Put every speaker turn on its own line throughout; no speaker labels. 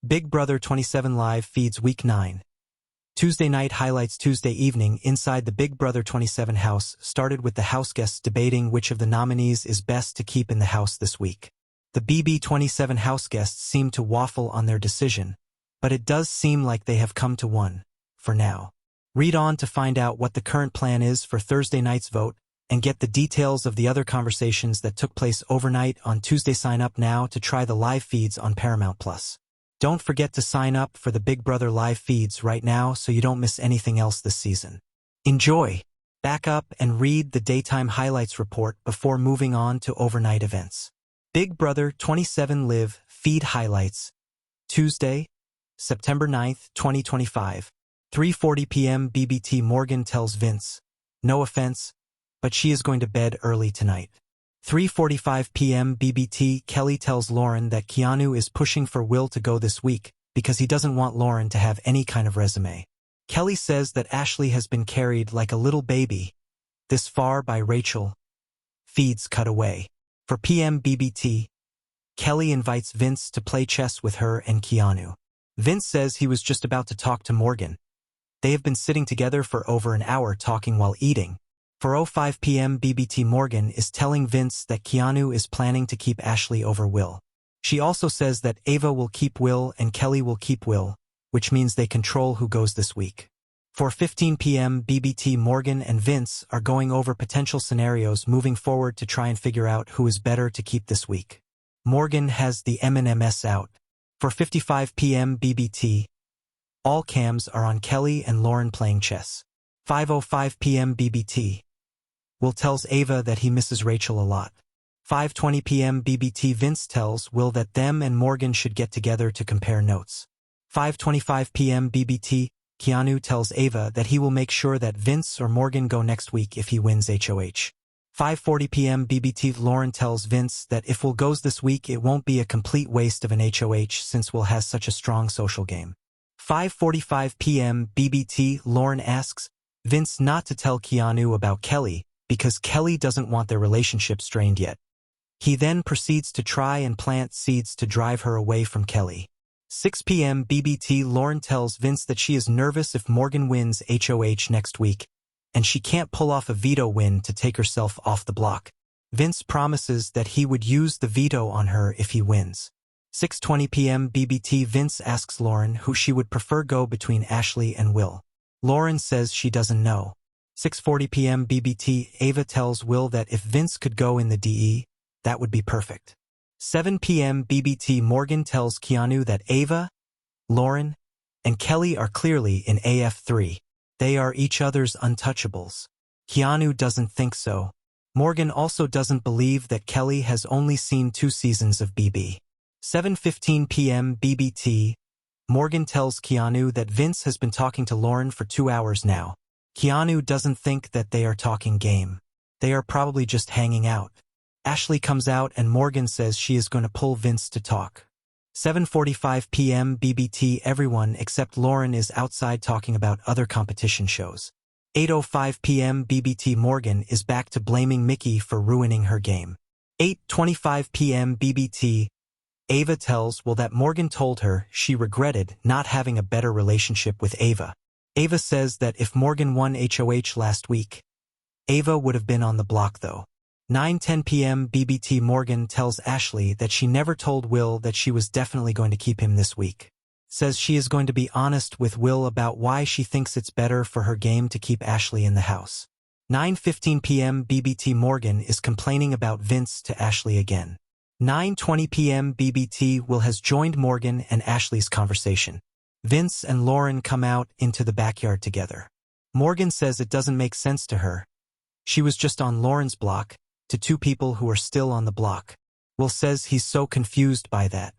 Big Brother 27 Live feeds Week 9. Tuesday Night Highlights. Tuesday evening inside the Big Brother 27 house started with the houseguests debating which of the nominees is best to keep in the house this week. The BB27 houseguests seem to waffle on their decision, but it does seem like they have come to one, for now. Read on to find out what the current plan is for Thursday night's vote and get the details of the other conversations that took place overnight on Tuesday. Sign up now to try the live feeds on Paramount+. Don't forget to sign up for the Big Brother live feeds right now so you don't miss anything else this season. Enjoy! Back up and read the daytime highlights report before moving on to overnight events. Big Brother 27 Live feed highlights. Tuesday, September 9th, 2025. 3:40 p.m. BBT. Morgan tells Vince, no offense, but she is going to bed early tonight. 3:45 p.m. BBT. Kelly tells Lauren that Keanu is pushing for Will to go this week because he doesn't want Lauren to have any kind of resume. Kelly says that Ashley has been carried like a little baby this far by Rachel. Feeds cut away. For PM BBT, Kelly invites Vince to play chess with her and Keanu. Vince says he was just about to talk to Morgan. They have been sitting together for over an hour talking while eating. 4:05 p.m. BBT. Morgan is telling Vince that Keanu is planning to keep Ashley over Will. She also says that Ava will keep Will and Kelly will keep Will, which means they control who goes this week. 4:15 p.m. BBT. Morgan and Vince are going over potential scenarios moving forward to try and figure out who is better to keep this week. Morgan has the M&Ms out. 4:55 p.m. BBT. All cams are on Kelly and Lauren playing chess. 5:05 p.m. BBT. Will tells Ava that he misses Rachel a lot. 5:20 p.m. BBT. Vince tells Will that them and Morgan should get together to compare notes. 5:25 p.m. BBT. Keanu tells Ava that he will make sure that Vince or Morgan go next week if he wins HOH. 5:40 p.m. BBT. Lauren tells Vince that if Will goes this week it won't be a complete waste of an HOH since Will has such a strong social game. 5:45 p.m. BBT. Lauren asks Vince not to tell Keanu about Kelly because Kelly doesn't want their relationship strained yet. He then proceeds to try and plant seeds to drive her away from Kelly. 6 p.m. BBT. Lauren tells Vince that she is nervous if Morgan wins HOH next week, and she can't pull off a veto win to take herself off the block. Vince promises that he would use the veto on her if he wins. 6:20 p.m. BBT. Vince asks Lauren who she would prefer go between Ashley and Will. Lauren says she doesn't know. 6:40 p.m. BBT. Ava tells Will that if Vince could go in the DE, that would be perfect. 7 p.m. BBT. Morgan tells Keanu that Ava, Lauren, and Kelly are clearly in AF3. They are each other's untouchables. Keanu doesn't think so. Morgan also doesn't believe that Kelly has only seen 2 seasons of BB. 7:15 p.m. BBT. Morgan tells Keanu that Vince has been talking to Lauren for 2 hours now. Keanu doesn't think that they are talking game. They are probably just hanging out. Ashley comes out and Morgan says she is going to pull Vince to talk. 7:45 p.m. BBT. Everyone except Lauren is outside talking about other competition shows. 8:05 p.m. BBT. Morgan is back to blaming Mickey for ruining her game. 8:25 p.m. BBT. Ava tells Will that Morgan told her she regretted not having a better relationship with Ava. Ava says that if Morgan won HOH last week, Ava would have been on the block though. 9:10 p.m. BBT. Morgan tells Ashley that she never told Will that she was definitely going to keep him this week. Says she is going to be honest with Will about why she thinks it's better for her game to keep Ashley in the house. 9:15 p.m. BBT. Morgan is complaining about Vince to Ashley again. 9:20 p.m. BBT. Will has joined Morgan and Ashley's conversation. Vince and Lauren come out into the backyard together. Morgan says it doesn't make sense to her. She was just on Lauren's block, to 2 people who are still on the block. Will says he's so confused by that.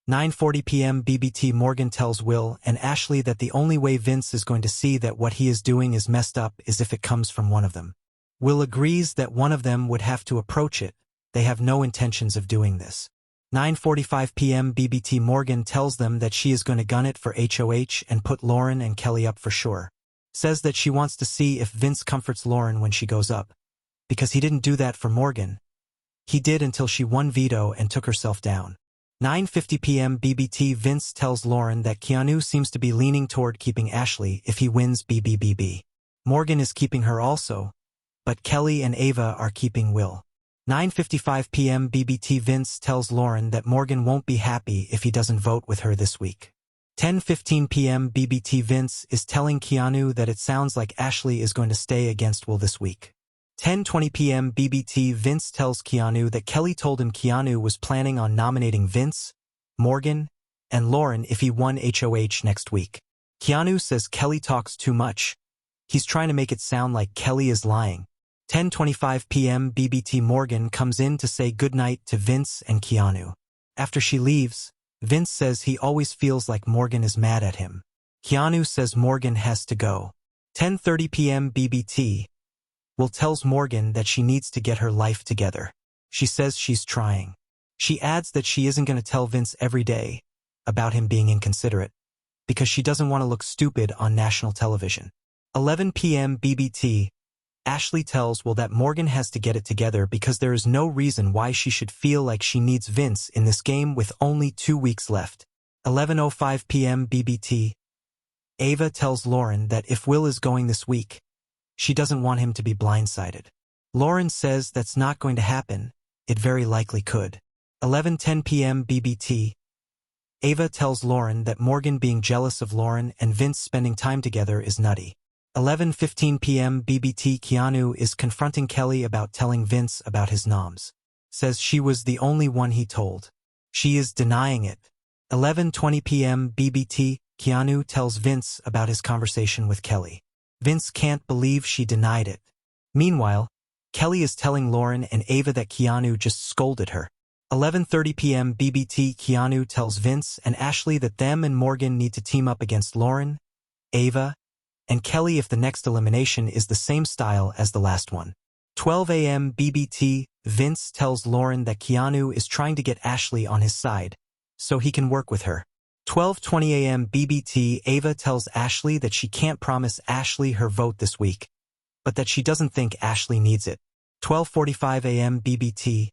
9:40 p.m. BBT. Morgan tells Will and Ashley that the only way Vince is going to see that what he is doing is messed up is if it comes from one of them. Will agrees that one of them would have to approach it. They have no intentions of doing this. 9:45 p.m. BBT. Morgan tells them that she is going to gun it for HOH and put Lauren and Kelly up for sure. Says that she wants to see if Vince comforts Lauren when she goes up. Because he didn't do that for Morgan. He did until she won veto and took herself down. 9:50 p.m. BBT Vince tells Lauren that Keanu seems to be leaning toward keeping Ashley if he wins BBBB. Morgan is keeping her also, but Kelly and Ava are keeping Will. 9:55 p.m. BBT Vince tells Lauren that Morgan won't be happy if he doesn't vote with her this week. 10:15 p.m. BBT Vince is telling Keanu that it sounds like Ashley is going to stay against Will this week. 10:20 p.m. BBT Vince tells Keanu that Kelly told him Keanu was planning on nominating Vince, Morgan, and Lauren if he won HOH next week. Keanu says Kelly talks too much. He's trying to make it sound like Kelly is lying. 10:25 p.m. BBT Morgan comes in to say goodnight to Vince and Keanu. After she leaves, Vince says he always feels like Morgan is mad at him. Keanu says Morgan has to go. 10:30 p.m. BBT Will tells Morgan that she needs to get her life together. She says she's trying. She adds that she isn't going to tell Vince every day about him being inconsiderate, because she doesn't want to look stupid on national television. 11 p.m. BBT Ashley tells Will that Morgan has to get it together because there is no reason why she should feel like she needs Vince in this game with only 2 weeks left. 11:05 p.m. BBT Ava tells Lauren that if Will is going this week, she doesn't want him to be blindsided. Lauren says that's not going to happen. It very likely could. 11:10 p.m. BBT Ava tells Lauren that Morgan being jealous of Lauren and Vince spending time together is nutty. 11:15 p.m. BBT Keanu is confronting Kelly about telling Vince about his noms. Says she was the only one he told. She is denying it. 11:20 p.m. BBT Keanu tells Vince about his conversation with Kelly. Vince can't believe she denied it. Meanwhile, Kelly is telling Lauren and Ava that Keanu just scolded her. 11:30 p.m. BBT Keanu tells Vince and Ashley that them and Morgan need to team up against Lauren, Ava, and Kelly if the next elimination is the same style as the last one. 12 a.m. BBT Vince tells Lauren that Keanu is trying to get Ashley on his side, so he can work with her. 12:20 a.m. BBT Ava tells Ashley that she can't promise Ashley her vote this week, but that she doesn't think Ashley needs it. 12:45 a.m. BBT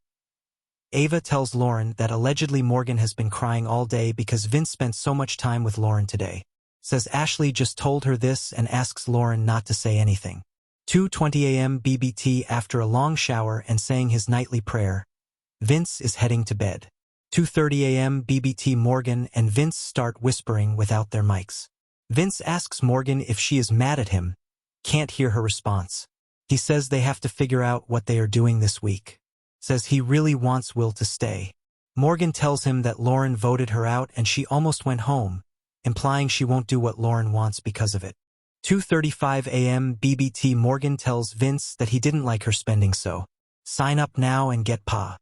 Ava tells Lauren that allegedly Morgan has been crying all day because Vince spent so much time with Lauren today. Says Ashley just told her this and asks Lauren not to say anything. 2:20 a.m. BBT After a long shower and saying his nightly prayer, Vince is heading to bed. 2:30 a.m. BBT Morgan and Vince start whispering without their mics. Vince asks Morgan if she is mad at him. Can't hear her response. He says they have to figure out what they are doing this week. Says he really wants Will to stay. Morgan tells him that Lauren voted her out and she almost went home, implying she won't do what Lauren wants because of it. 2:35 a.m. BBT Morgan tells Vince that he didn't like her spending, so sign up now and get Pa.